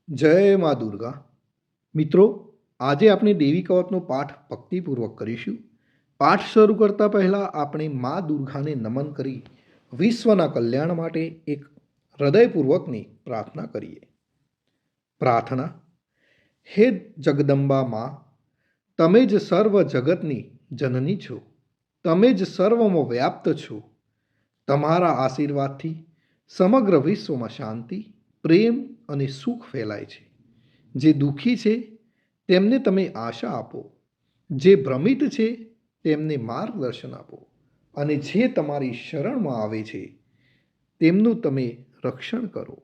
જય મા દુર્ગા. મિત્રો, આજે આપણે દેવી કવચનો પાઠ ભક્તિપૂર્વક કરીશું. પાઠ શરૂ કરતા પહેલાં આપણે મા દુર્ગાને નમન કરી વિશ્વના કલ્યાણ માટે એક હૃદયપૂર્વકની પ્રાર્થના કરીએ. પ્રાર્થના. હે જગદંબા મા, તમે જ સર્વ જગતની જનની છો. તમે જ સર્વમાં વ્યાપ્ત છો. તમારા આશીર્વાદથી સમગ્ર વિશ્વમાં શાંતિ, પ્રેમ અને સુખ ફેલાય છે. જે દુઃખી છે તેમને તમે આશા આપો, જે ભ્રમિત છે તેમને માર્ગદર્શન આપો, અને જે તમારી શરણમાં આવે છે તેમનું તમે રક્ષણ કરો.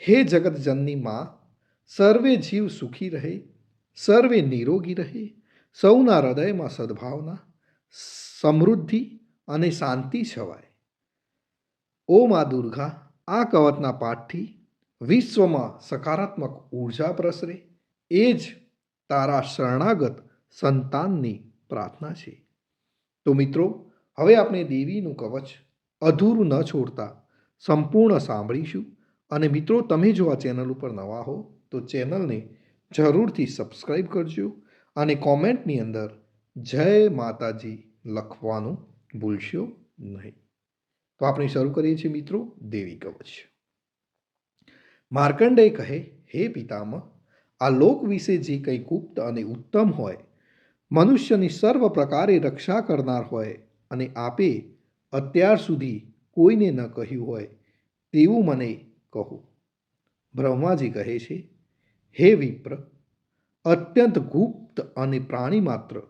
હે જગતજનની મા, સર્વે જીવ સુખી રહે, સર્વે નિરોગી રહે, સૌના હૃદયમાં સદભાવના, સમૃદ્ધિ અને શાંતિ છવાય. ઓ મા દુર્ગા, આ કવચના પાઠથી વિશ્વમાં સકારાત્મક ઉર્જા પ્રસરે, એ જ તારા શરણાગત સંતાનની પ્રાર્થના છે. તો મિત્રો, હવે આપણે દેવીનું કવચ અધૂરું ન છોડતા સંપૂર્ણ સાંભળીશું. અને મિત્રો, તમે જો આ ચેનલ ઉપર નવા હો તો ચેનલને જરૂરથી સબસ્ક્રાઈબ કરજો અને કોમેન્ટની અંદર જય માતાજી લખવાનું ભૂલશો નહીં. તો આપણે શરૂ કરીએ છીએ મિત્રો દેવી કવચ. માર્કંડેય કહે, હે પિતામહ, આ લોક વિશે જે કંઈ ગુપ્ત અને ઉત્તમ હોય, મનુષ્યની સર્વ પ્રકારે રક્ષા કરનાર હોય, અને આપે અત્યાર સુધી કોઈને ન કહ્યું હોય તેવું મને કહો. બ્રહ્માજી કહે છે, હે વિપ્ર, અત્યંત ગુપ્ત અને પ્રાણી માત્ર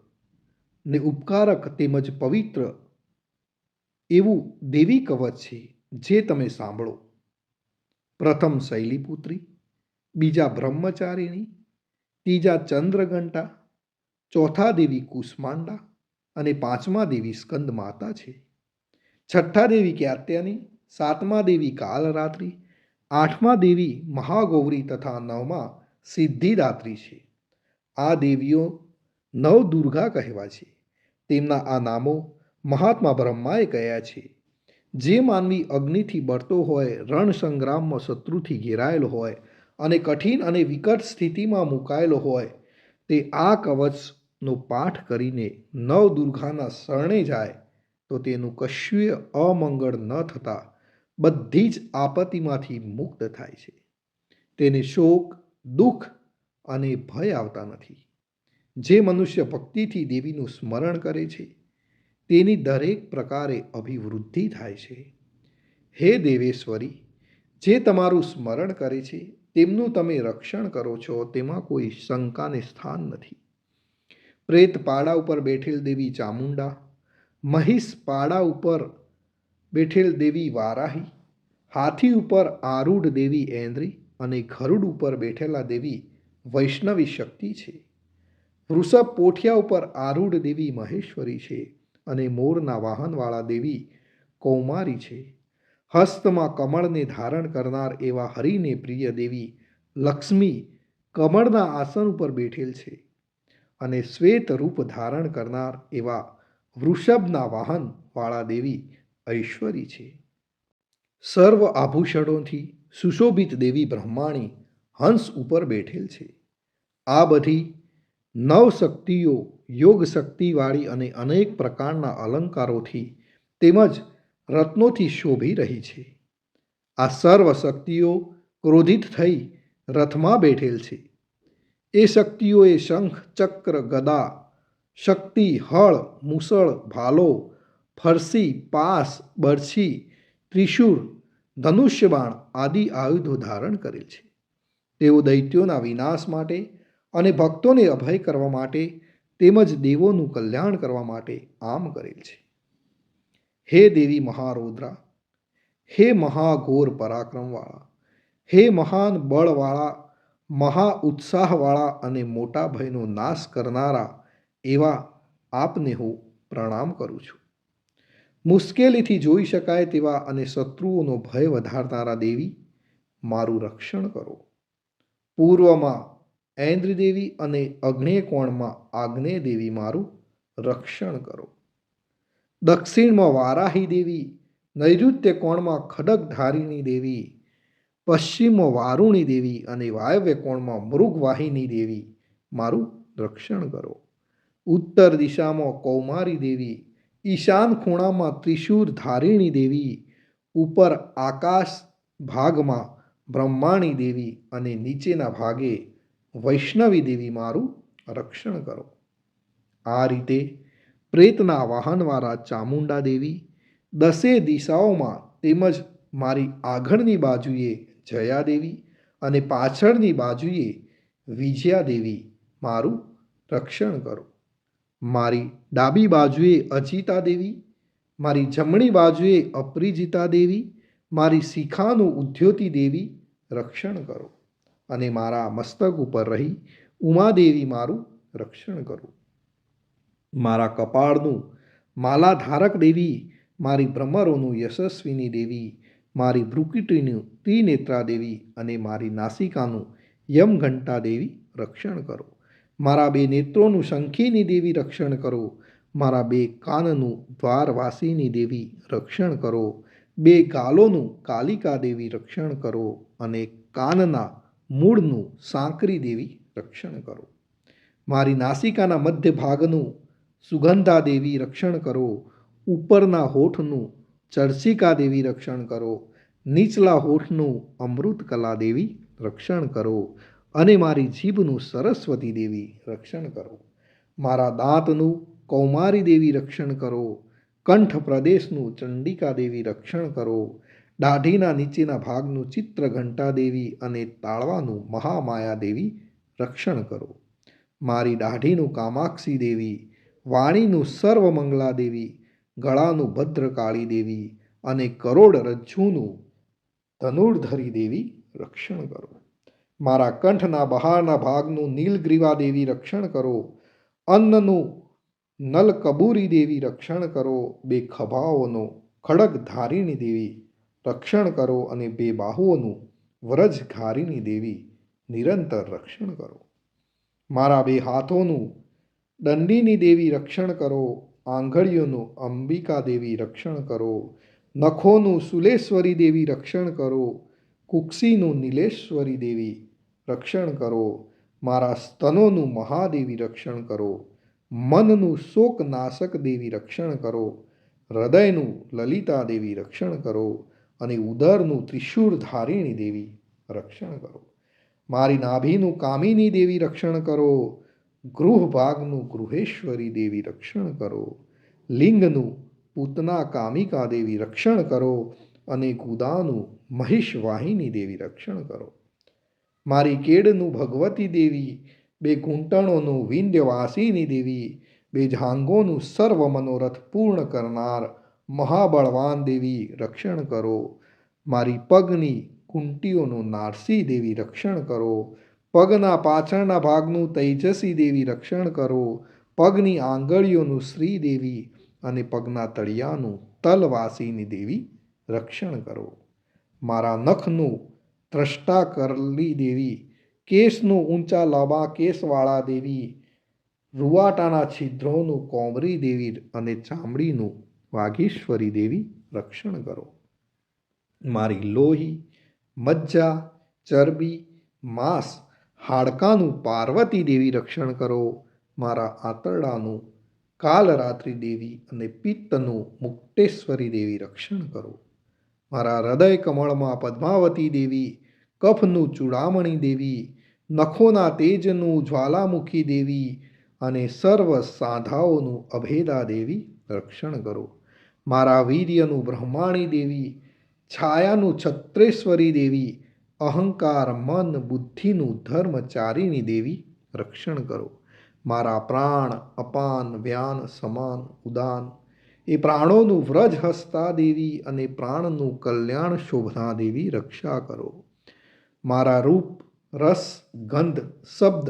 ને ઉપકારક તેમજ પવિત્ર એવું દેવી કવચ છે, જે તમે સાંભળો. પ્રથમ શૈલીપુત્રી, બીજા બ્રહ્મચારિણી, ત્રીજા ચંદ્રઘંટા, ચોથા દેવી કુષ્માંડા અને પાંચમા દેવી સ્કંદ માતા છે. છઠ્ઠા દેવી ક્યાત્યાની, સાતમા દેવી કાલરાત્રિ, આઠમા દેવી મહાગૌરી તથા નવમા સિદ્ધિદાત્રી છે. આ દેવીઓ નવ દુર્ગા કહેવાય છે. તેમના આ નામો મહાત્મા બ્રહ્માએ કયા છે. જે માનવી અગ્નિથી બળતો હોય, રણ સંગ્રામમાં શત્રુથી ઘેરાયેલો હોય અને કઠિન અને વિકટ સ્થિતિમાં મુકાયેલો હોય, તે આ કવચનો પાઠ કરીને નવ દુર્ગાના શરણે જાય તો તેનું કશુંય અમંગળ ન થતાં બધી જ આપત્તિમાંથી મુક્ત થાય છે. તેને શોક, દુઃખ અને ભય આવતા નથી. જે મનુષ્ય ભક્તિથી દેવીનું સ્મરણ કરે છે તેની દરેક પ્રકારે અભિવૃદ્ધિ થાય છે. હે દેવેશ્વરી, જે તમારું સ્મરણ કરે છે તેમનું તમે રક્ષણ કરો છો, તેમાં કોઈ શંકાને સ્થાન નથી. પ્રેત પાડા ઉપર બેઠેલ દેવી ચામુંડા, મહિષ પાડા ઉપર બેઠેલ દેવી વારાહી, હાથી ઉપર આરૂઢ દેવી એન્દ્રી અને ગરુડ ઉપર બેઠેલા દેવી વૈષ્ણવી શક્તિ છે. વૃષભ પોઠિયા ઉપર આરૂઢ દેવી મહેશ્વરી છે અને મોરના વાહનવાળા દેવી કૌમારી છે. હસ્તમાં કમળને ધારણ કરનાર એવા હરિને પ્રિય દેવી લક્ષ્મી કમળના આસન ઉપર બેઠેલ છે અને શ્વેત રૂપ ધારણ કરનાર એવા વૃષભના વાહનવાળા દેવી ઐશ્વરી છે. સર્વ આભૂષણોથી સુશોભિત દેવી બ્રહ્માણી હંસ ઉપર બેઠેલ છે. આ બધી નવ શક્તિઓ યોગ શક્તિવાળી અને અનેક પ્રકારના અલંકારોથી તેમજ રત્નોથી શોભી રહી છે. આ સર્વ શક્તિઓ ક્રોધિત થઈ રથમાં બેઠેલ છે. એ શક્તિઓએ શંખ, ચક્ર, ગદા, શક્તિ, હળ, મુસળ, ભાલો, ફરસી, પાસ, બરછી, ત્રિશૂળ, ધનુષ્યબાણ આદિ આયુધો ધારણ કરેલ છે. તેઓ દૈત્યોના વિનાશ માટે અને ભક્તોને અભય કરવા માટે તેમજ દેવોનું કલ્યાણ કરવા માટે આમ કરેલ છે. હે દેવી મહારૌદ્રા, હે મહાઘોર પરાક્રમવાળા, હે મહાન બળવાળા, મહા ઉત્સાહવાળા અને મોટા ભયનો નાશ કરનારા એવા આપને હું પ્રણામ કરું છું. મુશ્કેલીથી જોઈ શકાય તેવા અને શત્રુઓનો ભય વધારનારા દેવી, મારું રક્ષણ કરો. પૂર્વમાં ઐન્દ્રી દેવી અને અગ્નેય કોણમાં આગ્નેય દેવી મારું રક્ષણ કરો. દક્ષિણમાં વારાહી દેવી, નૈઋત્ય કોણમાં ખડગધારિણી દેવી, પશ્ચિમમાં વારુણી દેવી અને વાયવ્ય કોણમાં મૃગવાહિની દેવી મારું રક્ષણ કરો. ઉત્તર દિશામાં કૌમારી દેવી, ઈશાન ખૂણામાં ત્રિશૂર ધારિણી દેવી, ઉપર આકાશ ભાગમાં બ્રહ્માણી દેવી અને નીચેના ભાગે વૈષ્ણવી દેવી મારું રક્ષણ કરો. આ રીતે પ્રેતના વાહનવાળા ચામુંડા દેવી, દસે દિશાઓમાં તેમજ મારી આગળની બાજુએ જયા દેવી અને પાછળની બાજુએ વિજયા દેવી મારું રક્ષણ કરો. મારી ડાબી બાજુએ અજિતા દેવી, મારી જમણી બાજુએ અપરિજિતા દેવી, મારી શિખાનું ઉદ્યોતિ દેવી રક્ષણ કરો. અને મારા મસ્તક ઉપર રહી ઉમાદેવી મારું રક્ષણ કરો. મારા કપાળનું માલાધારક દેવી, મારી ભ્રમરોનું યશસ્વીની દેવી, મારી ભ્રુકુટીનું ત્રિનેત્રા દેવી અને મારી નાસિકાનું યમઘંટા દેવી રક્ષણ કરો. મારા બે નેત્રોનું શંખીની દેવી રક્ષણ કરો. મારા બે કાનનું દ્વારવાસીની દેવી રક્ષણ કરો. બે ગાલોનું કાલિકા દેવી રક્ષણ કરો. અને કાનના મૂળનું સાંકરી દેવી રક્ષણ કરો. મારી નાસિકાના મધ્ય ભાગનું સુગંધા દેવી રક્ષણ કરો. ઉપરના હોઠનું ચર્ચિકા દેવી રક્ષણ કરો. નીચલા હોઠનું અમૃતકલા દેવી રક્ષણ કરો. અને મારી જીભનું સરસ્વતી દેવી રક્ષણ કરો. મારા દાંતનું કૌમારી દેવી રક્ષણ કરો. કંઠ પ્રદેશનું ચંડિકા દેવી રક્ષણ કરો. દાઢીના નીચેના ભાગનું ચિત્રઘંટા દેવી અને તાળવાનું મહામાયા દેવી રક્ષણ કરો. મારી દાઢીનું કામાક્ષી દેવી, વાણીનું સર્વમંગલા દેવી, ગળાનું ભદ્રકાળી દેવી અને કરોડરજ્જુનું ધનુર્ધરી દેવી રક્ષણ કરો. મારા કંઠના બહારના ભાગનું નીલગ્રીવા દેવી રક્ષણ કરો. અન્નનું નલકબૂરી દેવી રક્ષણ કરો. બે ખભાઓનો ખડગધારિણી દેવી રક્ષણ કરો. અને બે બાહુઓનું વ્રજધારિણી દેવી નિરંતર રક્ષણ કરો. મારા બે હાથોનું દંડિની દેવી રક્ષણ કરો. આંગળીઓનું અંબિકા દેવી રક્ષણ કરો. નખોનું સુલેશ્વરી દેવી રક્ષણ કરો. કુક્ષીનું નીલેશ્વરી દેવી રક્ષણ કરો. મારા સ્તનોનું મહાદેવી રક્ષણ કરો. મનનું શોકનાશક દેવી રક્ષણ કરો. હૃદયનું લલિતા દેવી રક્ષણ કરો. અને ઉદરનું ત્રિશૂળ ધારિણી દેવી રક્ષણ કરો. મારી નાભીનું કામિની દેવી રક્ષણ કરો. ગૃહ ભાગનું ગૃહેશ્વરી દેવી રક્ષણ કરો. લિંગનું પૂતના કામિકા દેવી રક્ષણ કરો. અને ગુદાનું મહિષવાહિની દેવી રક્ષણ કરો. મારી કેડનું ભગવતી દેવી, બે ઘૂંટણોનું વિંધ્યવાસિની દેવી, બે જાંઘોનું સર્વ મનોરથ પૂર્ણ કરનાર મહાબળવાન દેવી રક્ષણ કરો. મારી પગની કુંટીઓનું નારસી દેવી રક્ષણ કરો. પગના પાછળના ભાગનું તૈજસી દેવી રક્ષણ કરો. પગની આંગળીઓનું શ્રી દેવી અને પગના તળિયાનું તલવાસીની દેવી રક્ષણ કરો. મારા નખનું ત્રષ્ટા કરલી દેવી, કેસનું ઊંચા લાંબા કેસવાળા દેવી, રૂવાટાના છિદ્રોનું કોમરી દેવી અને ચામડીનું વાઘેશ્વરી દેવી રક્ષણ કરો. મારી લોહી, મજ્જા, ચરબી, માંસ, હાડકાનું પાર્વતી દેવી રક્ષણ કરો. મારા આંતરડાનું કાલરાત્રિ દેવી અને પિત્તનું મુક્તેશ્વરી દેવી રક્ષણ કરો. મારા હૃદય કમળમાં પદ્માવતી દેવી, કફનું ચૂડામણી દેવી, નખોના તેજનું જ્વાલામુખી દેવી અને સર્વ સાંધાઓનું અભેદા દેવી રક્ષણ કરો. મારા વીર્યનું બ્રહ્માણી દેવી, છાયાનું છત્રેશ્વરી દેવી, અહંકાર, મન, બુદ્ધિનું ધર્મચારિણી દેવી રક્ષણ કરો. મારા પ્રાણ, અપાન, વ્યાન, સમાન, ઉદાન એ પ્રાણોનું વ્રજ હસ્તા દેવી અને પ્રાણનું કલ્યાણ શોભના દેવી રક્ષા કરો. મારા રૂપ, રસ, ગંધ, શબ્દ,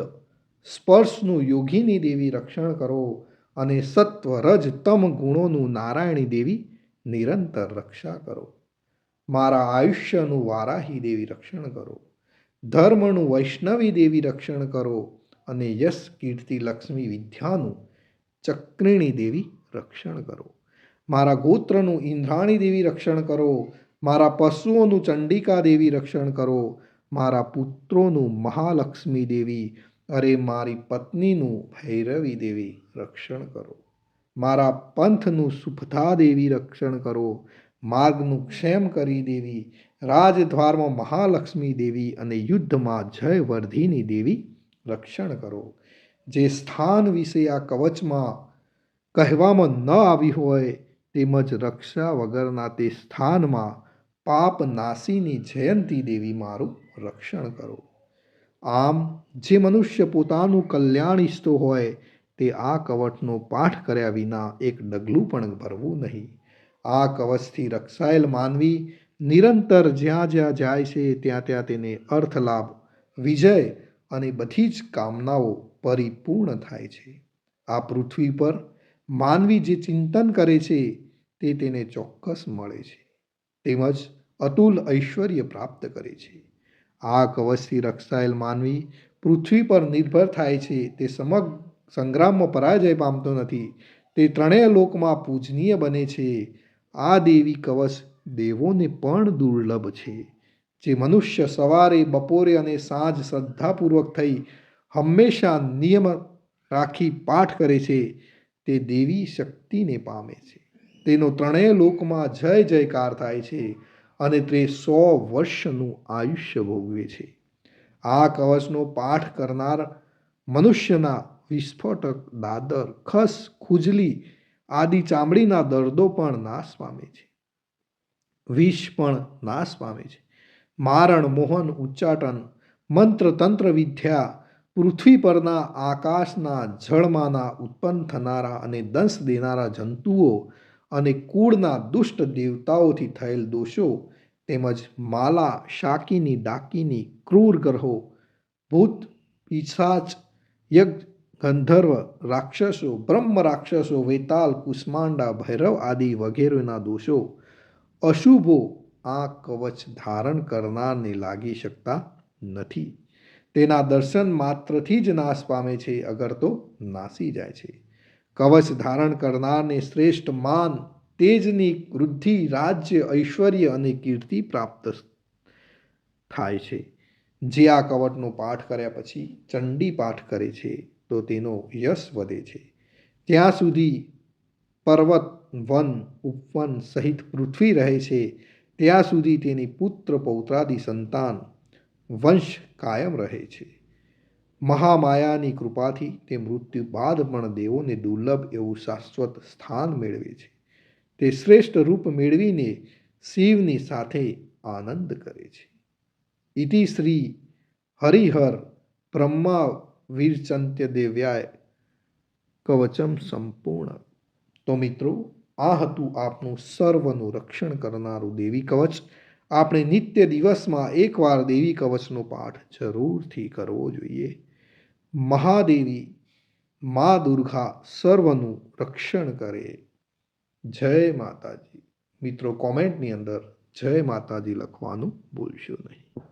સ્પર્શનું યોગીની દેવી રક્ષણ કરો. અને સત્વ, રજ, તમ ગુણોનું નારાયણી દેવી નિરંતર રક્ષા કરો. મારા આયુષ્યનું વારાહી દેવી રક્ષણ કરો. ધર્મનું વૈષ્ણવી દેવી રક્ષણ કરો. અને યશ, કીર્તિ, લક્ષ્મી, વિદ્યાનું ચક્રિણી દેવી રક્ષણ કરો. મારા ગોત્રનું ઇન્દ્રાણી દેવી રક્ષણ કરો. મારા પશુઓનું ચંડિકા દેવી રક્ષણ કરો, મારા પુત્રોનું મહાલક્ષ્મી દેવી, અરે મારી પત્નીનું ભૈરવી દેવી રક્ષણ કરો. મારા પંથનું સુફધા દેવી રક્ષણ કરો, માર્ગનું ક્ષેમ કરી દેવી, રાજદ્વારમાં મહાલક્ષ્મી દેવી અને યુદ્ધમાં જયવર્ધિની દેવી રક્ષણ કરો. જે સ્થાન વિશે આ કવચમાં કહેવામાં ન આવી હોય તેમજ રક્ષા વગરના તે સ્થાનમાં પાપ નાશીની જયંતી દેવી મારું રક્ષણ કરો. આમ જે મનુષ્ય પોતાનું કલ્યાણ ઈચ્છતો હોય તે આ કવચનો પાઠ કર્યા વિના એક ડગલું પણ ભરવું નહીં. આ કવચથી રક્ષાયેલ માનવી નિરંતર જ્યાં જ્યાં જાય છે ત્યાં ત્યાં તેને અર્થ લાભ, વિજય અને બધી જ કામનાઓ પરિપૂર્ણ થાય છે. આ પૃથ્વી પર માનવી જે ચિંતન કરે છે તે તેને ચોક્કસ મળે છે તેમજ અતુલ ઐશ્વર્ય પ્રાપ્ત કરે છે. આ કવચથી રક્ષાયેલ માનવી પૃથ્વી પર નિર્ભર થાય છે. તે સમગ્ર સંગ્રામમાં પરાજય પામતો નથી. તે ત્રણેય લોકમાં પૂજનીય બને છે. આ દેવી કવચ દેવોને પણ દુર્લભ છે. જે મનુષ્ય સવારે, બપોરે અને સાંજ શ્રદ્ધાપૂર્વક થઈ હંમેશા નિયમ રાખી પાઠ કરે છે તે દેવી શક્તિને પામે છે. તેનો ત્રણેય લોકમાં જય જયકાર થાય છે અને તે 100 વર્ષનું આયુષ્ય ભોગવે છે. આ કવચનો પાઠ કરનાર મનુષ્યના વિસ્ફોટક, દાદર, ખસ, ખુજલી આદિ ચામડીના દર્દો પણ નાશ પામે છે. વિષ પણ નાશ પામે છે. મારણ, મોહન, ઉચ્ચાટન, મંત્ર, તંત્ર વિદ્યા, પૃથ્વી પરના, આકાશના, જળમાંના ઉત્પન્ન થનારા અને દંશ દેનારા જંતુઓ અને કુળના દુષ્ટ દેવતાઓથી થયેલ દોષો તેમજ માલા, શાકિની, ડાકિની, ક્રૂર ગ્રહો, ભૂત, પિશાચ, યજ્ઞ, ગંધર્વ, રાક્ષસો, બ્રહ્મ રાક્ષસો, વેતાલ, કુષ્માંડા, ભૈરવ આદિ વગેરેના દોષો, અશુભો આ કવચ ધારણ કરનારને લાગી શકતા નથી. તેના દર્શન માત્રથી જ નાશ પામે છે, અગર તો નાસી જાય છે. કવચ ધારણ કરનારને શ્રેષ્ઠ માન, તેજની વૃદ્ધિ, રાજ્ય, ઐશ્વર્ય અને કીર્તિ પ્રાપ્ત થાય છે. જે આ કવચનો પાઠ કર્યા પછી ચંડી પાઠ કરે છે તો તેનો યશ વધે છે. ત્યાં સુધી પર્વત, વન, ઉપવન સહિત પૃથ્વી રહે છે ત્યાં સુધી તેની પુત્ર પૌત્રાદિ સંતાન વંશ કાયમ રહે છે. મહામાયાની કૃપાથી તે મૃત્યુ બાદ પણ દેવોને દુર્લભ એવું શાશ્વત સ્થાન મેળવે છે. તે શ્રેષ્ઠ રૂપ મેળવીને શિવની સાથે આનંદ કરે છે. ઇતિ શ્રી હરિહર બ્રહ્મા વીરચંત્ય દેવ્યાય કવચમ સંપૂર્ણ. તો મિત્રો, આ હતું આપનું સર્વનું રક્ષણ કરનારું દેવી કવચ. આપણે નિત્ય દિવસમાં એકવાર દેવી કવચનો પાઠ જરૂરથી કરવો જોઈએ. મહાદેવી મા દુર્ગા સર્વનું રક્ષણ કરે. જય માતાજી. મિત્રો, કોમેન્ટની અંદર જય માતાજી લખવાનું ભૂલશો નહીં.